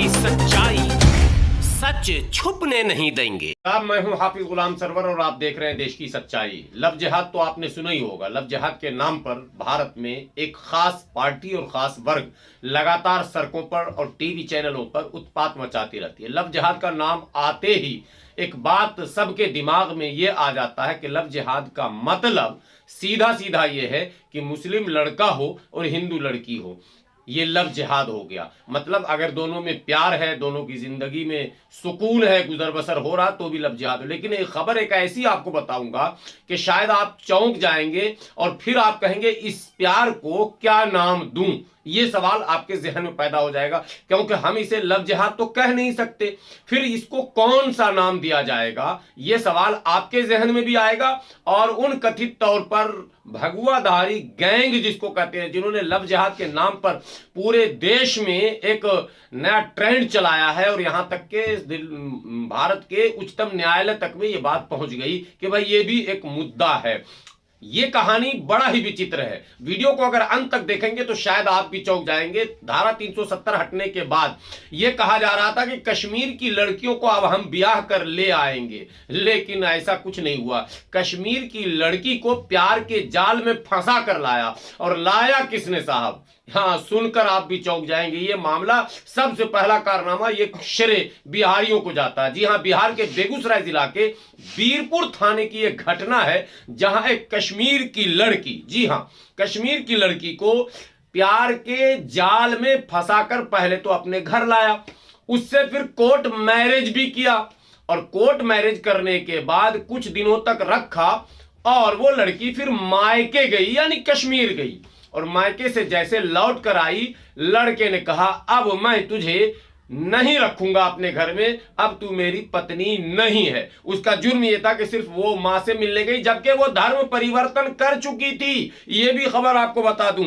की सच्चाई, सच छुपने नहीं देंगे। अब मैं हूं हाफिज गुलाम सरवर और आप देख रहे हैं देश की सच्चाई। लव जिहाद तो आपने सुना ही होगा। लव जिहाद के नाम पर भारत में एक खास पार्टी और खास वर्ग लगातार सड़कों पर और टीवी चैनलों पर उत्पात मचाती रहती है। लव जिहाद का नाम आते ही एक बात सबके दिमाग में ये आ जाता है कि लव जिहाद का मतलब सीधा सीधा ये है कि मुस्लिम लड़का हो और हिंदू लड़की हो, ये लव जिहाद हो गया। मतलब अगर दोनों में प्यार है, दोनों की जिंदगी में सुकून है, गुजर बसर हो रहा, तो भी लव जिहाद हो। लेकिन एक खबर एक ऐसी आपको बताऊंगा कि शायद आप चौंक जाएंगे और फिर आप कहेंगे इस प्यार को क्या नाम दूं। ये सवाल आपके जहन में पैदा हो जाएगा, क्योंकि हम इसे लव जिहाद तो कह नहीं सकते, फिर इसको कौन सा नाम दिया जाएगा, ये सवाल आपके जहन में भी आएगा। और उन कथित तौर पर भगुआधारी गैंग जिसको कहते हैं, जिन्होंने लव जिहाद के नाम पर पूरे देश में एक नया ट्रेंड चलाया है और यहां तक के भारत के उच्चतम न्यायालय तक में ये बात पहुंच गई कि भाई ये भी एक मुद्दा है। ये कहानी बड़ा ही विचित्र है। वीडियो को अगर अंत तक देखेंगे तो शायद आप भी चौंक जाएंगे। धारा 370 हटने के बाद यह कहा जा रहा था कि कश्मीर की लड़कियों को अब हम ब्याह कर ले आएंगे, लेकिन ऐसा कुछ नहीं हुआ। कश्मीर की लड़की को प्यार के जाल में फंसा कर लाया, और लाया किसने साहब? हाँ, सुनकर आप भी चौंक जाएंगे। ये मामला सबसे पहला कारनामा ये श्रेय बिहारियों को जाता है। जी हाँ, बिहार के बेगूसराय जिला के बीरपुर थाने की एक घटना है, जहां एक कश्मीर की लड़की, जी हाँ, कश्मीर की लड़की को प्यार के जाल में फंसाकर पहले तो अपने घर लाया, उससे फिर कोर्ट मैरिज भी किया, और कोर्ट मैरिज करने के बाद कुछ दिनों तक रखा, और वो लड़की फिर मायके गई, यानी कश्मीर गई। और मायके से जैसे लौट कर आई, लड़के ने कहा अब मैं तुझे नहीं रखूंगा अपने घर में, अब तू मेरी पत्नी नहीं है। उसका जुर्म यह था कि सिर्फ वो मां से मिलने गई, जबकि वो धर्म परिवर्तन कर चुकी थी। ये भी खबर आपको बता दूं।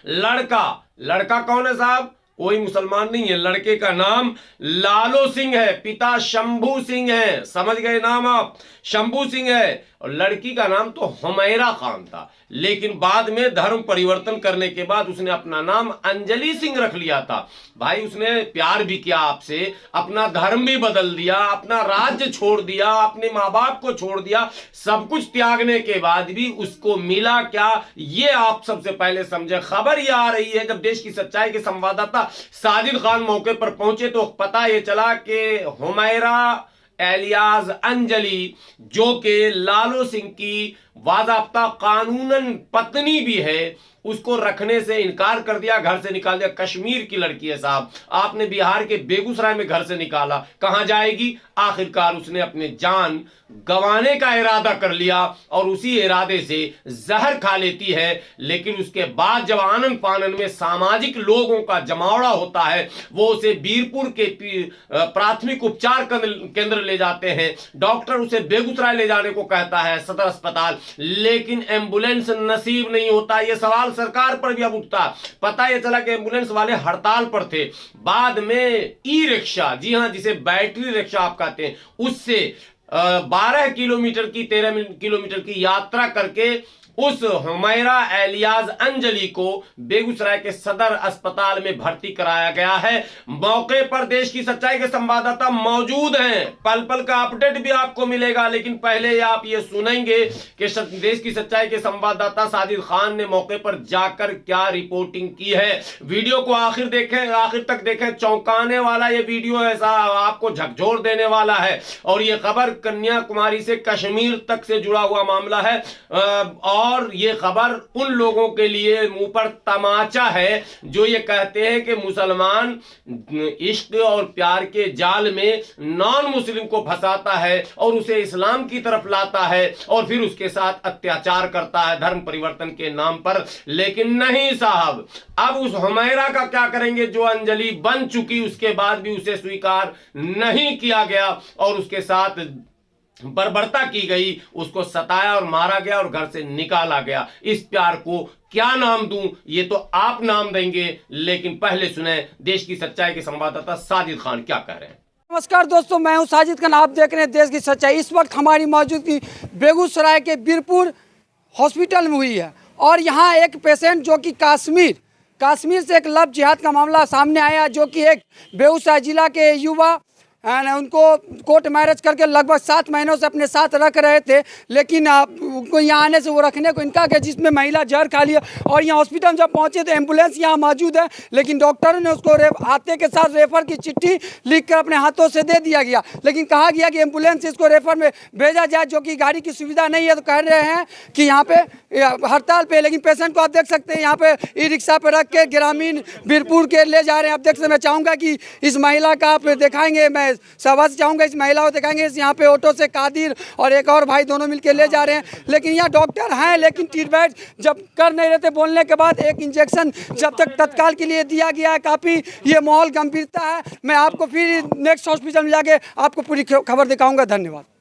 लड़का कौन है साहब? कोई मुसलमान नहीं है। लड़के का नाम लालो सिंह है, पिता शंभू सिंह है। समझ गए नाम आप? शंभू सिंह है। और लड़की का नाम तो हुमैरा खान था, लेकिन बाद में धर्म परिवर्तन करने के बाद उसने अपना नाम अंजलि सिंह रख लिया था। भाई, उसने प्यार भी किया आपसे, अपना धर्म भी बदल दिया, अपना राज्य छोड़ दिया, अपने माँ बाप को छोड़ दिया, सब कुछ त्यागने के बाद भी उसको मिला क्या, ये आप सबसे पहले समझे। खबर ये आ रही है, जब देश की सच्चाई के संवाददाता साजिद खान मौके पर पहुंचे तो पता ये चला कि हुमैरा एलियाज अंजलि, जो के लालो सिंह की वाज़ाब्ता कानूनन पत्नी भी है, उसको रखने से इनकार कर दिया, घर से निकाल दिया। कश्मीर की लड़की है साहब, आपने बिहार के बेगूसराय में घर से निकाला, कहां जाएगी? आखिरकार उसने अपने जान गंवाने का इरादा कर लिया और उसी इरादे से जहर खा लेती है। लेकिन उसके बाद जब आनन फानन में सामाजिक लोगों का जमावड़ा होता है, वो उसे बीरपुर के प्राथमिक उपचार केंद्र ले जाते हैं। डॉक्टर उसे बेगूसराय ले जाने को कहता है, सदर अस्पताल, लेकिन एम्बुलेंस नसीब नहीं होता। यह सवाल सरकार पर भी अब उठता। पता यह चला कि एम्बुलेंस वाले हड़ताल पर थे। बाद में ई रिक्शा, जी हां, जिसे बैटरी रिक्शा आप कहते हैं, उससे 12 किलोमीटर की 13 किलोमीटर की यात्रा करके उस हुमैरा एलियाज अंजलि को बेगूसराय के सदर अस्पताल में भर्ती कराया गया है। मौके पर देश की सच्चाई के संवाददाता मौजूद हैं, पल पल का अपडेट भी आपको मिलेगा। लेकिन पहले आप ये सुनेंगे कि देश की सच्चाई के संवाददाता साजिद खान ने मौके पर जाकर क्या रिपोर्टिंग की है। वीडियो को आखिर तक देखें। चौंकाने वाला ये वीडियो है साहब, आपको झकझोर देने वाला है। और ये खबर कन्याकुमारी से कश्मीर तक से जुड़ा हुआ मामला है, और ये खबर उन लोगों के लिए मुंह पर तमाचा है जो ये कहते हैं कि मुसलमान इश्क और प्यार के जाल में नॉन मुस्लिम को फंसाता है और उसे इस्लाम की तरफ लाता है और फिर उसके साथ अत्याचार करता है धर्म परिवर्तन के नाम पर। लेकिन नहीं साहब, अब उस हुमैरा का क्या करेंगे जो अंजलि बन चुकी, उसके बाद भी उसे स्वीकार नहीं किया गया और उसके साथ बर्बरता की गई, उसको सताया और मारा गया और घर से निकाला गया। इस प्यार को क्या नाम दूं, ये तो आप नाम देंगे। लेकिन पहले सुने देश की सच्चाई के संवाददाता साजिद खान क्या कह रहे हैं। नमस्कार दोस्तों, मैं हूं साजिद खान, आप देख रहे हैं देश की सच्चाई। इस वक्त हमारी मौजूदगी बेगूसराय के बीरपुर हॉस्पिटल में हुई है और यहाँ एक पेशेंट जो कि कश्मीर कश्मीर से एक लव जिहाद का मामला सामने आया, जो कि एक बेगूसराय जिला के युवा उनको कोर्ट मैरिज करके लगभग 7 महीनों से अपने साथ रख रहे थे, लेकिन उनको यहाँ आने से वो रखने को इनकार किया, जिसमें महिला जहर खा लिया। और यहाँ हॉस्पिटल जब पहुँचे तो एम्बुलेंस यहाँ मौजूद है, लेकिन डॉक्टरों ने उसको आते के साथ रेफर की चिट्ठी लिख कर अपने हाथों से दे दिया गया, लेकिन कहा गया कि एम्बुलेंस इसको रेफर में भेजा जाए, जो कि गाड़ी की सुविधा नहीं है। तो कह रहे हैं कि यहाँ पे हड़ताल पे, लेकिन पेशेंट को आप देख सकते हैं यहाँ पे ई रिक्शा पे रख के ग्रामीण बीरपुर के ले जा रहे हैं। आप देख सकते, मैं चाहूँगा कि इस महिला का आप दिखाएंगे, मैं सभा से चाहूँगा इस महिला को दिखाएंगे। यहाँ पे ऑटो से कादिर और एक और भाई दोनों मिलकर ले जा रहे हैं, लेकिन यहाँ डॉक्टर हैं, लेकिन ट्रीटमेंट जब कर नहीं रहते, बोलने के बाद एक इंजेक्शन जब तक तत्काल के लिए दिया गया है। काफ़ी ये माहौल गंभीरता है। मैं आपको फिर नेक्स्ट हॉस्पिटल में जाके आपको पूरी खबर दिखाऊंगा। धन्यवाद।